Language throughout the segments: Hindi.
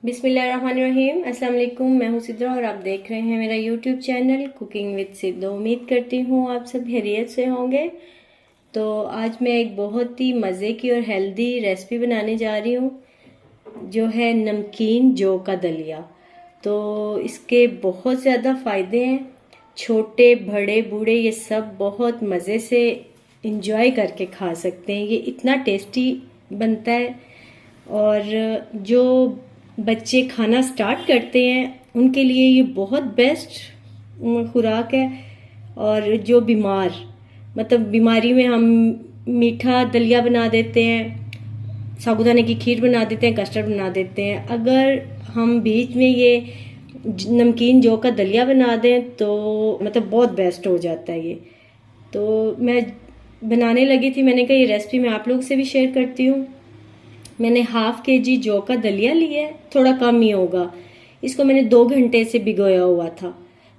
बिस्मिल्लाहिर्रहमानिर्रहीम। अस्सलाम वालेकुम। मैं हूँ सिद्रा और आप देख रहे हैं मेरा YouTube channel cooking with Sidra. उम्मीद करती हूँ आप सब खैरियत से होंगे। तो आज मैं एक बहुत ही मज़े की और हेल्दी रेसिपी बनाने जा रही हूँ, जो है नमकीन जौ का दलिया। तो इसके बहुत ज़्यादा फ़ायदे हैं, छोटे बड़े बूढ़े ये सब बहुत मज़े से इंजॉय करके खा सकते हैं। ये इतना टेस्टी बनता है और जो बच्चे खाना स्टार्ट करते हैं उनके लिए ये बहुत बेस्ट खुराक है। और जो बीमार मतलब बीमारी में हम मीठा दलिया बना देते हैं, साबूदाने की खीर बना देते हैं, कस्टर्ड बना देते हैं। अगर हम बीच में ये नमकीन जौ का दलिया बना दें तो मतलब बहुत बेस्ट हो जाता है ये। तो मैं बनाने लगी थी, मैंने कहा ये रेसिपी मैं आप लोग से भी शेयर करती हूँ। मैंने ½ kg जौ का दलिया लिया है, थोड़ा कम ही होगा। इसको मैंने 2 घंटे से भिगोया हुआ था।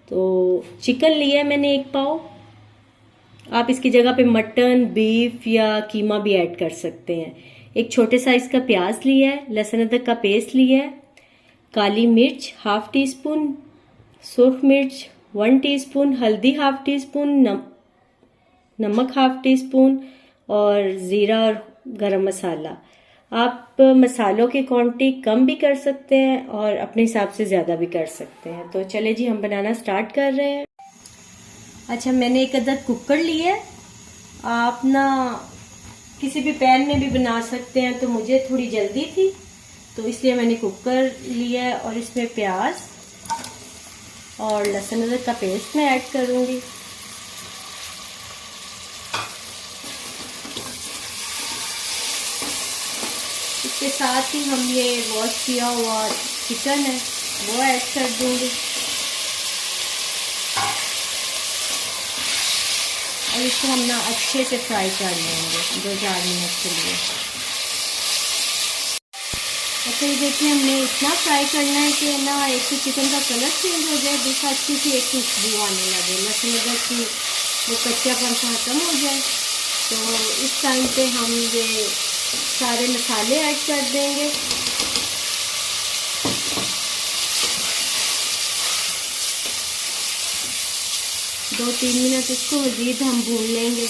तो चिकन लिया है मैंने 1 पाव। आप इसकी जगह पे मटन, बीफ या कीमा भी ऐड कर सकते हैं। एक छोटे साइज का प्याज लिया है, लहसुन अदरक का पेस्ट लिया है, काली मिर्च ½ टीस्पून, सुर्ख मिर्च 1 टीस्पून, हल्दी ½ टीस्पून, नमक ½ टीस्पून और ज़ीरा और गरम मसाला। आप मसालों की क्वांटिटी कम भी कर सकते हैं और अपने हिसाब से ज़्यादा भी कर सकते हैं। तो चले जी, हम बनाना स्टार्ट कर रहे हैं। अच्छा, मैंने एक अदद कुकर लिया है। आप ना किसी भी पैन में भी बना सकते हैं, तो मुझे थोड़ी जल्दी थी तो इसलिए मैंने कुकर लिया है। और इसमें प्याज और लहसुन अदरक का पेस्ट मैं ऐड करूँगी। इसके साथ ही हम ये वॉश किया हुआ चिकन है वो ऐड कर दूंगी और इसको हम ना अच्छे से फ्राई कर लेंगे 2-4 मिनट के लिए। अच्छा, ये देखिए हमने इतना फ्राई करना है कि ना एक तो चिकन का कलर चेंज हो जाए, दूसरा अच्छी सी एक खुशबू आने लगे, लहसुन अदरक की वो कच्चापन खत्म हो जाए। तो इस टाइम पे हम ये सारे मसाले ऐड कर देंगे। दो 3 मिनट इसको मज़ीद हम भून लेंगे।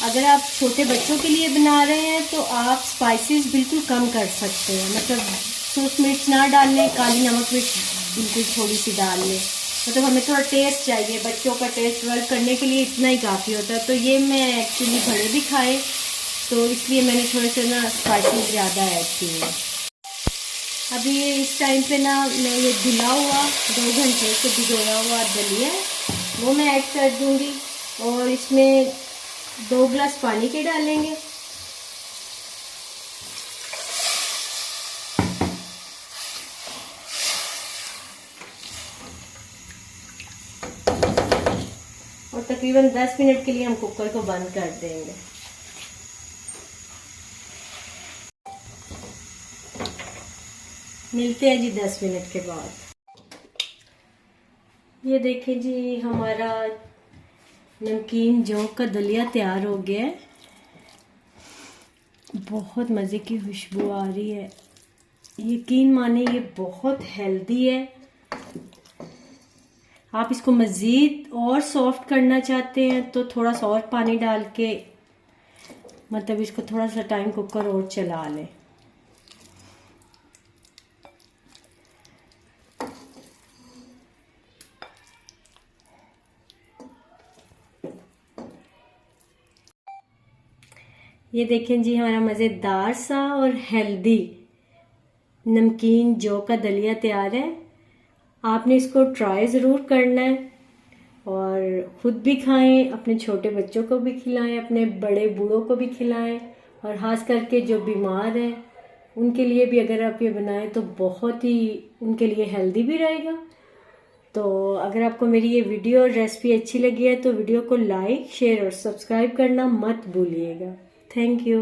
अगर आप छोटे बच्चों के लिए बना रहे हैं तो आप स्पाइसेस बिल्कुल कम कर सकते हैं, मतलब सूख मिर्च ना डालें, काली नमक मिर्च बिल्कुल थोड़ी सी डाल लें। मतलब हमें थोड़ा टेस्ट चाहिए, बच्चों का टेस्ट डेवलप करने के लिए इतना ही काफ़ी होता है। तो ये मैं एक्चुअली बड़े भी खाए तो इसलिए मैंने थोड़े से ना स्पाइसेस ज़्यादा ऐड किए हैं। अभी ये इस टाइम पे ना मैं ये धुला हुआ 2 घंटे से भिगोया हुआ दलिया वो मैं ऐड कर दूंगी और इसमें 2 गिलास पानी के डालेंगे। और तकरीबन 10 मिनट के लिए हम कुकर को बंद कर देंगे। मिलते हैं जी 10 मिनट के बाद। ये देखें जी, हमारा नमकीन जौ का दलिया तैयार हो गया है। बहुत मज़े की खुशबू आ रही है। यकीन माने ये बहुत हेल्दी है। आप इसको मज़ीद और सॉफ्ट करना चाहते हैं तो थोड़ा सा और पानी डाल के मतलब इसको थोड़ा सा टाइम कुकर और चला लें। ये देखें जी, हमारा मज़ेदार सा और हेल्दी नमकीन जौ का दलिया तैयार है। आपने इसको ट्राई ज़रूर करना है और ख़ुद भी खाएं, अपने छोटे बच्चों को भी खिलाएं, अपने बड़े बूढ़ों को भी खिलाएं और ख़ास करके जो बीमार हैं उनके लिए भी अगर आप ये बनाएं तो बहुत ही उनके लिए हेल्दी भी रहेगा। तो अगर आपको मेरी ये वीडियो और रेसिपी अच्छी लगी है तो वीडियो को लाइक, शेयर और सब्सक्राइब करना मत भूलिएगा। Thank you.